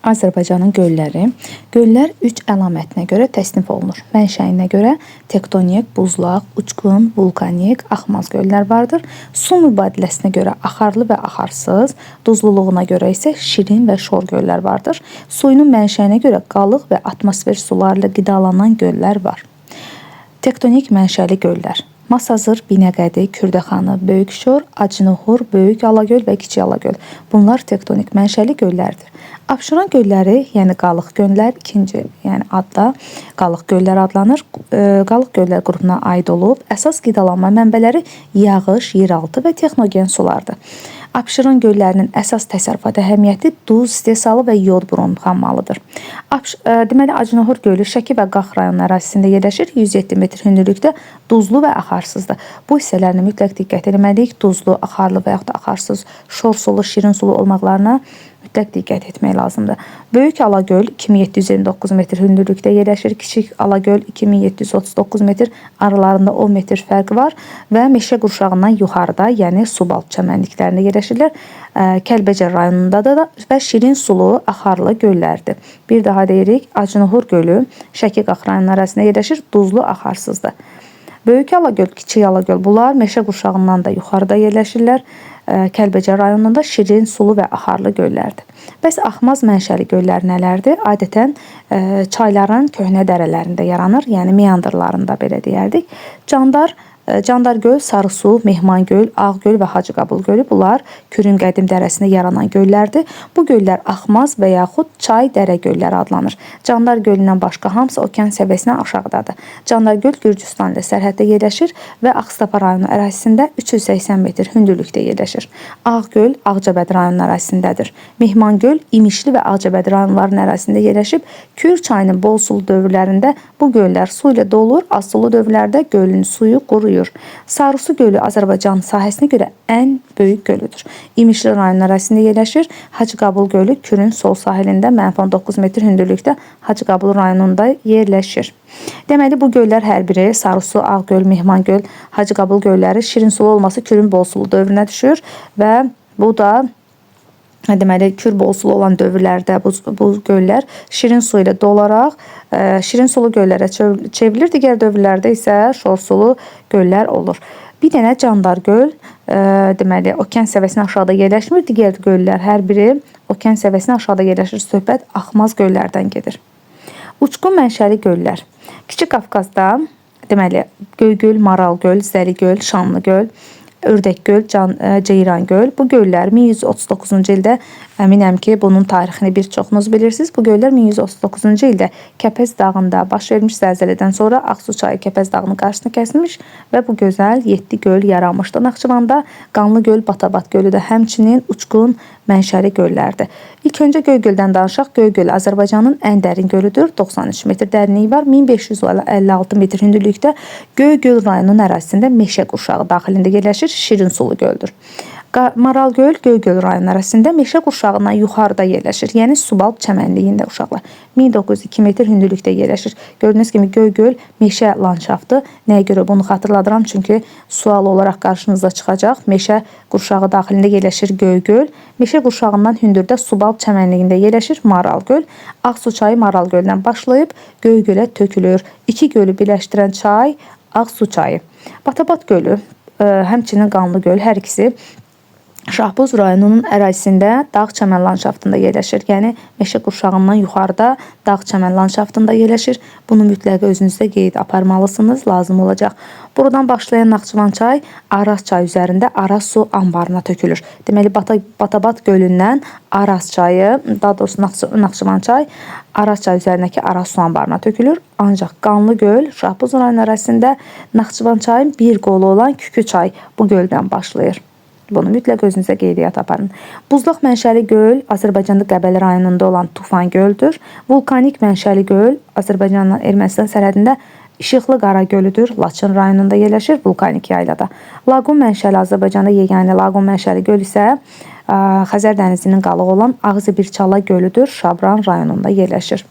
Azərbaycanın gölləri. Göllər 3 əlamətinə görə təsnif olunur. Mənşəyinə görə tektonik, buzlaq, uçqun, vulkanik, axmaz göllər vardır. Su mübadiləsinə görə axarlı və axarsız, duzluluğuna görə isə şirin və şor göllər vardır. Suyunun mənşəyinə görə qalıq və atmosfer sularıyla qidalanan göllər var. Tektonik mənşəli göllər. Masazır, Binəqədi, Kürdəxanı, Böyük Şor, Acınıxur, Böyük Alagöl və Kiçik Alagöl. Bunlar tektonik mənşəli göllərdir. Abşeron gölləri, yəni qalıq göllər, ikinci adda qalıq göllər adlanır. Qalıq göllər qrupuna aid olub. Əsas qidalanma mənbələri yağış, yeraltı və texnogen sulardır. Abşeron göllərinin əsas təsərrüfat əhəmiyyəti duz istehsalı və yod brom xammalıdır. Deməli, Acınıxur gölü Şəki və Qax rayonu ərazisində yerləşir. 107 metr hündürlükdə duzlu və axarsızdır. Bu hissələrinə mütləq diqqət etməliyik. Duzlu, axarlı və yaxud da axarsız, şor sulu, şirin sulu olmaqlarına mütləq diqqət etmək lazımdır. Böyük Alagöl 2729 metr hündürlükdə yerləşir. Kiçik Alagöl 2739 metr, aralarında 10 metr fərq var və meşə qurşağından yuxarıda, yəni Subalp çəmənliklərində yerləşirlər. Kəlbəcər rayonundadır və şirin sulu, axarlı göllərdir. Bir daha deyirik, Acınıxur gölü Şəki-Qax rayonu ərazisində yerləşir, duzlu, axarsızdır. Böyük Alagöl, Kiçik Alagöl bunlar meşə qurşağından da yuxarıda yerləşirlər. Kəlbəcər rayonunda şirin, sulu və axarlı göllərdir. Bəs axmaz mənşəli göllər nələrdir? Adətən çayların köhnə dərələrində yaranır, yəni meandrlarında belə deyərdik. Candar göl, Sarısu, Mehmangöl, Ağgöl və Hacıqabul gölü bunlar Kürün qədim dərəsində yaranan göllərdir. Bu göllər axmaz və yaxud çay-dərə gölləri adlanır. Candar gölündən başqa hamısı okean səviyyəsindən aşağıdadır. Candar göl Gürcüstan ilə sərhəddə yerləşir və Ağstafा rayonu ərazisində 380 metr hündürlükdə yerləşir. Ağgöl Ağcabədi rayonu ərazisindədir. Mehmangöl İmişli və Ağcabədi rayonlarının ərazisində yerləşib. Kür çayının bol sulu dövrlərində bu göllər su ilə dolur, az sulu dövrlərdə gölün suyu quruyur. Sarısu gölü Azərbaycan sahəsinə görə ən böyük gölüdür. İmişli rayonu ərazisində yerləşir. Hacıqabul gölü Kürün sol sahilində -19 metr hündürlükdə Hacıqabul rayonunda yerləşir. Deməli, bu göllər hər biri Sarısu, Ağgöl, Mehmangöl, Hacıqabul gölləri şirin sulu olması Kürün bol sulu dövrünə düşür və bu da deməli, Kür bol sulu olan dövrlərdə bu göllər şirin su ilə dolaraq şirin sulu göllərə çevrilir. Digər dövrlərdə isə şor sulu göllər olur. Bir dənə Candar göl, deməli, okean səviyyəsindən aşağıda yerləşmir. Digər göllər hər biri okean səviyyəsindən aşağıda yerləşir. Söhbət axmaz göllərdən gedir. Uçqun mənşəli göllər. Kiçik Qafqazda, deməli, Göygöl, Maral göl, Zəli göl, Şanlı göl, Ördək göl, Ceyran göl. Bu göllər 1139-cu ildə, əminəm ki, bunun tarixini bir çoxunuz bilirsiniz. Bu göllər 1139-cu ildə Kəpəz dağında baş vermiş zəlzələdən sonra Ağsu çayı Kəpəz dağının qarşısını kəsmiş və bu gözəl 7 göl yaranmışdı. Naxçıvanda Qanlı göl, Batabat gölü də həmçinin uçqun mənşəli göllərdir. İlk öncə Göygöldən danışaq. Göygöl Azərbaycanın ən dərin gölüdür. 93 metr dərinliyi var. 1556 metr hündürlükdə Göygöl rayonunun ərazisində meşə qurşağı daxilində yerləşir. Şirin sulu göldür. Maral göl Göygöl rayonu ərazisində meşə qurşağından yuxarıda yerləşir. Yəni Subalp çəmənliyində uşaqlar. 1902 metr hündürlükdə yerləşir. Gördüyünüz kimi Göygöl meşə landşaftı. Nəyə görə bunu xatırladıram? Çünki sual olaraq qarşınıza çıxacaq. Meşə qurşağı daxilində yerləşir Göygöl. Meşə qurşağından hündürdə Subalp çəmənliyində yerləşir Maral göl. Ağsu çayı Maral göldən başlayıb Göygölə tökülür. İki gölü birləşdirən çay Ağsu çayı. Batabat gölü, həmçinin Qanlı göl, hər ikisi Şahbuz rayonunun ərazisində dağ çəmən landşaftında yerləşir. Yəni meşə qurşağından yuxarıda dağ çəmən landşaftında yerləşir. Bunu mütləq özünüzdə qeyd aparmalısınız, lazım olacaq. Buradan başlayan Naxçıvan çay Araz çayı üzərində Araz su anbarına tökülür. Deməli, Batabat gölündən Araz çayı, daha doğrusu Naxçıvan çay Araz çayı üzərindəki Araz su anbarına tökülür. Ancaq Qanlı göl Şahbuz rayonu ərazisində Naxçıvan çayın bir qolu olan Kükü çay bu göldən başlayır. Bunu mütləq özünüzə qeydiyyat aparın. Buzlaq mənşəli göl Azərbaycanda Qəbələ rayonunda olan Tufan göldür. Vulkanik mənşəli göl Azərbaycanla Ermənistan sərhədində İşıqlı Qara gölüdür. Laçın rayonunda yerləşir, vulkanik yaylada. Laqum mənşəli Azərbaycanda yeganə laqum mənşəli göl isə Xəzər dənizinin qalığı olan Ağzı Birçala gölüdür. Şabran rayonunda yerləşir.